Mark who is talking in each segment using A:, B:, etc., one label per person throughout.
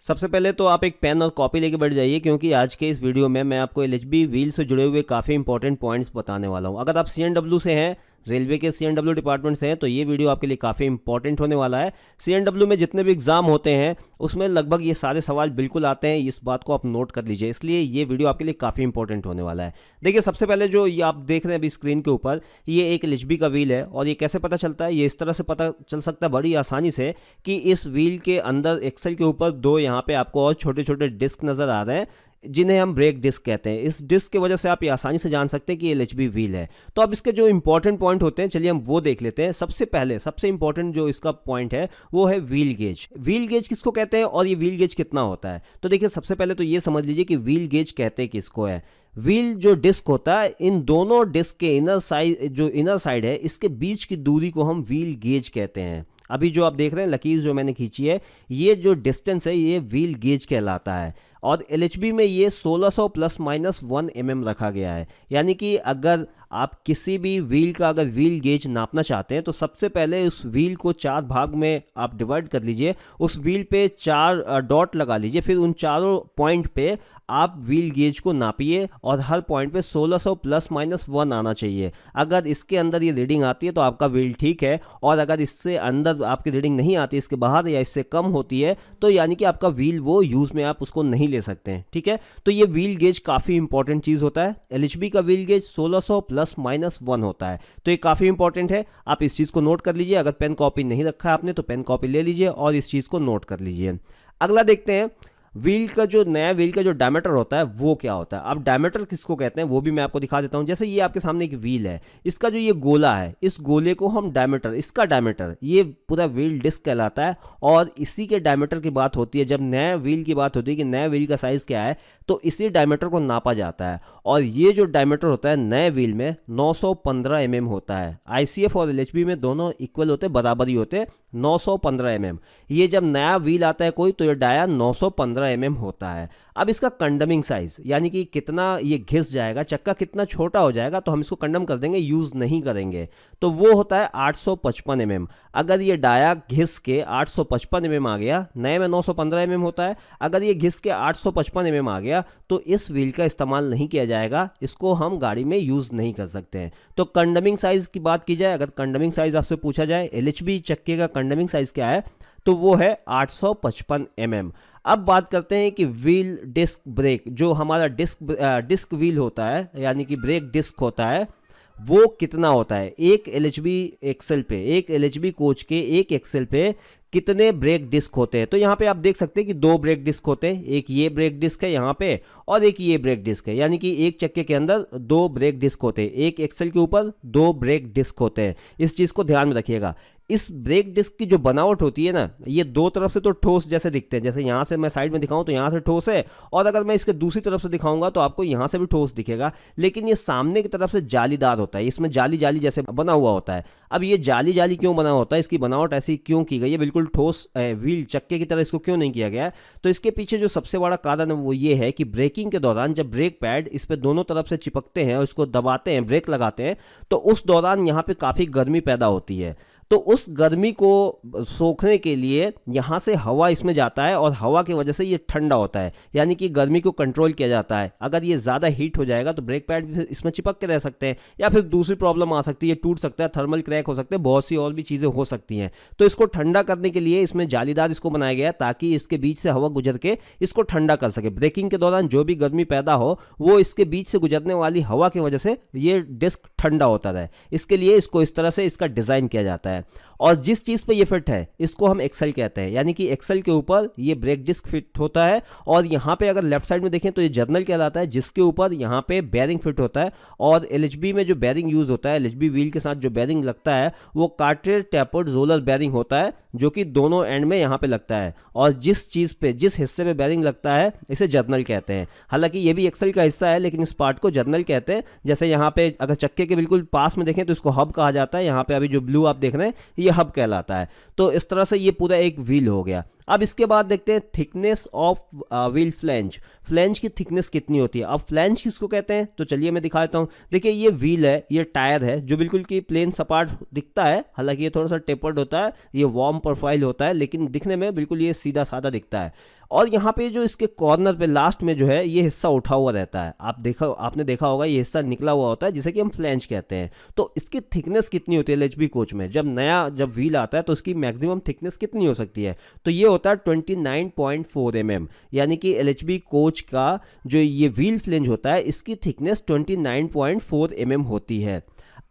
A: सबसे पहले तो आप एक पेन और कॉपी लेके बैठ जाइए, क्योंकि आज के इस वीडियो में मैं आपको एलएचबी व्हील से जुड़े हुए काफ़ी इंपॉर्टेंट पॉइंट्स बताने वाला हूं। अगर आप सीएनडब्ल्यू से हैं, रेलवे के सीएनडब्ल्यू डिपार्टमेंट से हैं, तो ये वीडियो आपके लिए काफ़ी इंपॉर्टेंट होने वाला है। सीएनडब्ल्यू में जितने भी एग्जाम होते हैं उसमें लगभग ये सारे सवाल बिल्कुल आते हैं, इस बात को आप नोट कर लीजिए, इसलिए ये वीडियो आपके लिए काफ़ी इंपॉर्टेंट होने वाला है। देखिए, सबसे पहले जो ये आप देख रहे हैं अभी स्क्रीन के ऊपर, ये एक एलएचबी का व्हील है। और ये कैसे पता चलता है? ये इस तरह से पता चल सकता है बड़ी आसानी से कि इस व्हील के अंदर एक्सेल के ऊपर दो यहाँ पे आपको और छोटे छोटे डिस्क नज़र आ रहे हैं, जिन्हें हम ब्रेक डिस्क कहते हैं। इस डिस्क की वजह से आप ये आसानी से जान सकते हैं कि ये एलएचबी व्हील है। तो अब इसके जो इंपॉर्टेंट पॉइंट होते हैं, चलिए हम वो देख लेते हैं। सबसे पहले सबसे इंपॉर्टेंट जो इसका पॉइंट है वो है व्हील गेज। व्हील गेज किसको कहते हैं और ये व्हील गेज कितना होता है? तो देखिए, सबसे पहले तो ये समझ लीजिए कि व्हील गेज कहते हैं किसको है। व्हील जो डिस्क होता है, इन दोनों डिस्क के इनर साइड है, इसके बीच की दूरी को हम व्हील गेज कहते हैं। अभी जो आप देख रहे हैं लकीर जो मैंने खींची है, ये जो डिस्टेंस है ये व्हील गेज कहलाता है। और एलएचबी में ये 1600 प्लस माइनस 1 mm रखा गया है। यानी कि अगर आप किसी भी व्हील का अगर व्हील गेज नापना चाहते हैं तो सबसे पहले उस व्हील को 4 भाग में आप डिवाइड कर लीजिए, उस व्हील पे 4 डॉट लगा लीजिए, फिर उन चारों पॉइंट पे आप व्हील गेज को नापिए और हर पॉइंट पे 1600 प्लस माइनस 1 आना चाहिए। अगर इसके अंदर ये रीडिंग आती है तो आपका व्हील ठीक है, और अगर इससे अंदर आपकी रीडिंग नहीं आती, इसके बाहर या इससे कम होती है, तो यानी कि आपका व्हील वो यूज़ में आप उसको नहीं ले सकते हैं। ठीक है, तो ये व्हील गेज काफ़ी इंपॉर्टेंट चीज़ होता है। एलएचबी का व्हील गेज 1600 प्लस माइनस 1 होता है, तो ये काफ़ी इंपॉर्टेंट है। आप इस चीज़ को नोट कर लीजिए। अगर पेन कॉपी नहीं रखा है आपने तो पेन कॉपी ले लीजिए और इस चीज़ को नोट कर लीजिए। अगला देखते हैं, व्हील का जो नया व्हील का जो डायमीटर होता है वो क्या होता है। अब डायमीटर किसको कहते हैं वो भी मैं आपको दिखा देता हूं। जैसे ये आपके सामने एक व्हील है, इसका जो ये गोला है, इस गोले को हम डायमीटर, इसका डायमीटर, ये पूरा व्हील डिस्क कहलाता है। और इसी के डायमीटर की बात होती है जब नया व्हील की बात होती है कि नया व्हील का साइज़ क्या है, तो इसी डायमीटर को नापा जाता है। और ये जो डायमीटर होता है नए व्हील में 915 mm होता है। आईसीएफ और एलएचबी में दोनों इक्वल होते हैं, बराबर ही होते हैं, 915 mm। ये जब नया व्हील आता है कोई, तो ये डाया 915 mm होता है। अब इसका कंडमिंग साइज, यानी कि कितना ये घिस जाएगा, चक्का कितना छोटा हो जाएगा, तो हम इसको कंडम कर देंगे, यूज़ नहीं करेंगे, तो वो होता है 855 mm। अगर ये डाया घिस के 855 mm आ गया, नए में 915 mm होता है, अगर ये घिस के 855 mm आ गया तो इस व्हील का इस्तेमाल नहीं किया जाएगा, इसको हम गाड़ी में यूज़ नहीं कर सकते हैं। तो कंडमिंग साइज़ की बात की जाए, अगर कंडमिंग साइज़ आपसे पूछा जाए एलएचबी चक्के का कंडमिंग साइज़ क्या है, तो वो है 855 mm। अब बात करते हैं कि व्हील डिस्क ब्रेक, जो हमारा डिस्क व्हील होता है, यानी कि ब्रेक डिस्क होता है, वो कितना होता है। एक एलएचबी एक्सेल पे, एक एलएचबी कोच के एक एक्सेल पे कितने ब्रेक डिस्क होते हैं। तो यहाँ पे आप देख सकते हैं कि 2 ब्रेक डिस्क होते हैं, एक ये ब्रेक डिस्क है यहाँ पे और एक ये ब्रेक डिस्क है, यानी कि एक चक्के के अंदर 2 ब्रेक डिस्क होते हैं, एक एक्सेल के ऊपर 2 ब्रेक डिस्क होते हैं। इस चीज़ को ध्यान में रखिएगा। इस ब्रेक डिस्क की जो बनावट होती है ना, ये दो तरफ से तो ठोस जैसे दिखते हैं, जैसे यहाँ से मैं साइड में दिखाऊं तो यहाँ से ठोस है, और अगर मैं इसके दूसरी तरफ से दिखाऊंगा तो आपको यहाँ से भी ठोस दिखेगा, लेकिन ये सामने की तरफ से जालीदार होता है, इसमें जाली जाली जैसे बना हुआ होता है। अब ये जाली जाली क्यों बना होता है, इसकी बनावट ऐसी क्यों की गई है, बिल्कुल ठोस व्हील चक्के की तरह इसको क्यों नहीं किया गया है? तो इसके पीछे जो सबसे बड़ा कारण है वो ये है कि ब्रेकिंग के दौरान जब ब्रेक पैड इस पर दोनों तरफ से चिपकते हैं और इसको दबाते हैं, ब्रेक लगाते हैं, तो उस दौरान यहाँ पे काफ़ी गर्मी पैदा होती है। तो उस गर्मी को सोखने के लिए यहाँ से हवा इसमें जाता है और हवा की वजह से ये ठंडा होता है, यानी कि गर्मी को कंट्रोल किया जाता है। अगर ये ज़्यादा हीट हो जाएगा तो ब्रेक पैड भी इसमें चिपक के रह सकते हैं, या फिर दूसरी प्रॉब्लम आ सकती है, टूट सकता है, थर्मल क्रैक हो सकते हैं, बहुत सी और भी चीज़ें हो सकती हैं। तो इसको ठंडा करने के लिए इसमें जालीदार इसको बनाया गया है, ताकि इसके बीच से हवा गुजर के इसको ठंडा कर सके। ब्रेकिंग के दौरान जो भी गर्मी पैदा हो वो इसके बीच से गुजरने वाली हवा की वजह से ये डिस्क ठंडा होता रहे, इसके लिए इसको इस तरह से इसका डिज़ाइन किया जाता है। और जिस चीज़ पे ये फिट है इसको हम एक्सेल कहते हैं, यानी कि एक्सेल के ऊपर ये ब्रेक डिस्क फिट होता है। और यहाँ पे अगर लेफ्ट साइड में देखें तो ये जर्नल कहलाता है, जिसके ऊपर यहाँ पे बेरिंग फिट होता है। और एलएचबी में जो बेरिंग यूज़ होता है, एलएचबी व्हील के साथ जो बेरिंग लगता है वो कार्टेड टेपर्ड रोलर बेरिंग होता है, जो कि दोनों एंड में यहाँ पे लगता है। और जिस चीज़ पे, जिस हिस्से पे बेरिंग लगता है इसे जर्नल कहते हैं। हालांकि ये भी एक्सेल का हिस्सा है, लेकिन इस पार्ट को जर्नल कहते हैं। जैसे यहाँ पे अगर चक्के के बिल्कुल पास में देखें तो इसको हब कहा जाता है, यहाँ पे अभी जो ब्लू आप देख रहे हैं ये हब कहलाता है। तो इस तरह से ये पूरा एक व्हील हो गया। अब इसके बाद देखते हैं thickness of wheel flange. Flange की थिकनेस कितनी होती है। अब फ्लैंज किसको कहते हैं तो चलिए मैं दिखा देता हूँ। देखिए ये व्हील है, ये टायर है जो बिल्कुल की प्लेन सपाट दिखता है, हालांकि ये थोड़ा सा टेपर्ड होता है, ये वार्म प्रोफाइल होता है, लेकिन दिखने में बिल्कुल ये सीधा साधा दिखता है। और यहाँ पे जो इसके कॉर्नर पे लास्ट में जो है ये हिस्सा उठा हुआ रहता है, आपने देखा होगा ये हिस्सा निकला हुआ होता है जिसे कि हम फ्लैंज कहते हैं। तो इसकी थिकनेस कितनी होती है एलएचबी कोच में, जब व्हील आता है तो उसकी मैक्सिमम थिकनेस कितनी हो सकती है, तो ये होता है 29.4 mm, यानी कि एलएचबी कोच का जो ये व्हील फ्लैंज होता है इसकी थिकनेस 29.4 mm होती है।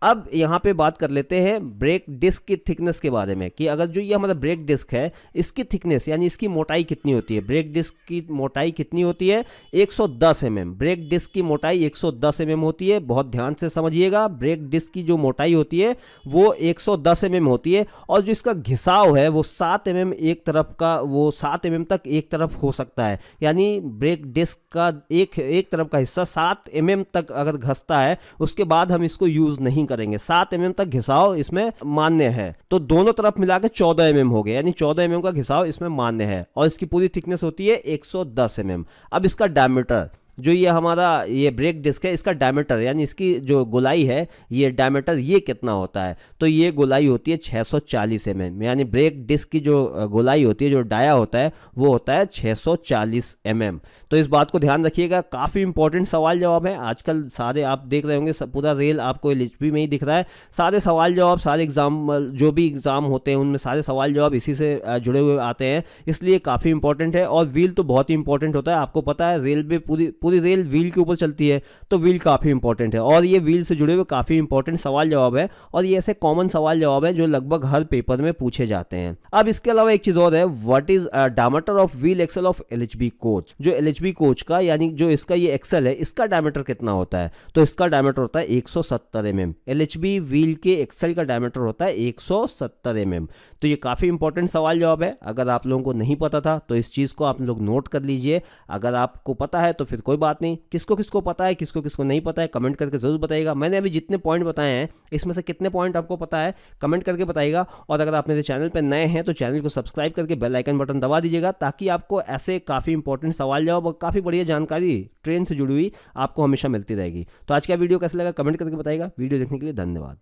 A: अब यहाँ पे बात कर लेते हैं ब्रेक डिस्क की थिकनेस के बारे में, कि अगर जो ये हमारा ब्रेक डिस्क है इसकी थिकनेस यानी इसकी मोटाई कितनी होती है। ब्रेक डिस्क की मोटाई कितनी होती है 110 mm। ब्रेक डिस्क की मोटाई 110 mm होती है, बहुत ध्यान से समझिएगा। ब्रेक डिस्क की जो मोटाई होती है वो 110 mm होती है, और जो इसका घिसाव है वो 7 mm एक तरफ का, वो 7 mm तक एक तरफ हो सकता है। यानी ब्रेक डिस्क का एक तरफ का हिस्सा 7 mm तक अगर घसता है उसके बाद हम इसको यूज नहीं करेंगे। 7 mm तक घिसाव इसमें मान्य है, तो दोनों तरफ मिलाकर 14 mm हो गए, यानी 14 mm का घिसाव इसमें मान्य है, और इसकी पूरी थिकनेस होती है 110 mm। अब इसका डायमीटर, जो ये हमारा ये ब्रेक डिस्क है इसका डायमीटर यानी इसकी जो गोलाई है ये डायमीटर ये कितना होता है, तो ये गोलाई होती है 640 mm। यानी ब्रेक डिस्क की जो गोलाई होती है, जो डाया होता है वो होता है 640 mm। तो इस बात को ध्यान रखिएगा, काफ़ी इंपॉर्टेंट सवाल जवाब है। आजकल सारे आप देख रहे होंगे पूरा रेल आपको एलएचबी में ही दिख रहा है, सारे सवाल जवाब, सारे एग्जाम जो भी एग्ज़ाम होते हैं उनमें सारे सवाल जवाब इसी से जुड़े हुए आते हैं, इसलिए काफ़ी इंपॉर्टेंट है। और व्हील तो बहुत ही इंपॉर्टेंट होता है, आपको पता है रेलवे पूरी रेल व्हील के ऊपर चलती है, तो व्हील काफ़ी इंपॉर्टेंट है, और ये व्हील से जुड़े हुए काफ़ी इंपॉर्टेंट सवाल जवाब है, और ये ऐसे कॉमन सवाल जवाब है जो लगभग हर पेपर में पूछे जाते हैं। अब इसके अलावा एक चीज़ और है, what is diameter of wheel axle of LHB coach. जो एलएचबी कोच का यानी जो इसका ये एक्सल है इसका डायमीटर कितना होता है, तो इसका डायमीटर होता है 170 mm। एलएचबी व्हील के एक्सल का डायमीटर होता है 170 mm। तो ये काफ़ी इंपॉर्टेंट सवाल जवाब है, अगर आप लोगों को नहीं पता था तो इस चीज़ को आप लोग नोट कर लीजिए। अगर आपको पता है तो फिर कोई बात नहीं, किसको किसको पता है किसको किसको नहीं पता है कमेंट करके ज़रूर बताइएगा। मैंने अभी जितने पॉइंट बताए हैं इसमें से कितने पॉइंट आपको पता है कमेंट करके बताइएगा। और अगर आप मेरे चैनल पर नए हैं तो चैनल को सब्सक्राइब करके बेल आइकन बटन दबा दीजिएगा, ताकि आपको ऐसे काफ़ी इंपॉर्टेंट सवाल जवाब और काफ़ी बढ़िया जानकारी ट्रेन से जुड़ी हुई आपको हमेशा मिलती रहेगी। तो आज का वीडियो कैसा लगा कमेंट करके बताइएगा। वीडियो देखने के लिए धन्यवाद।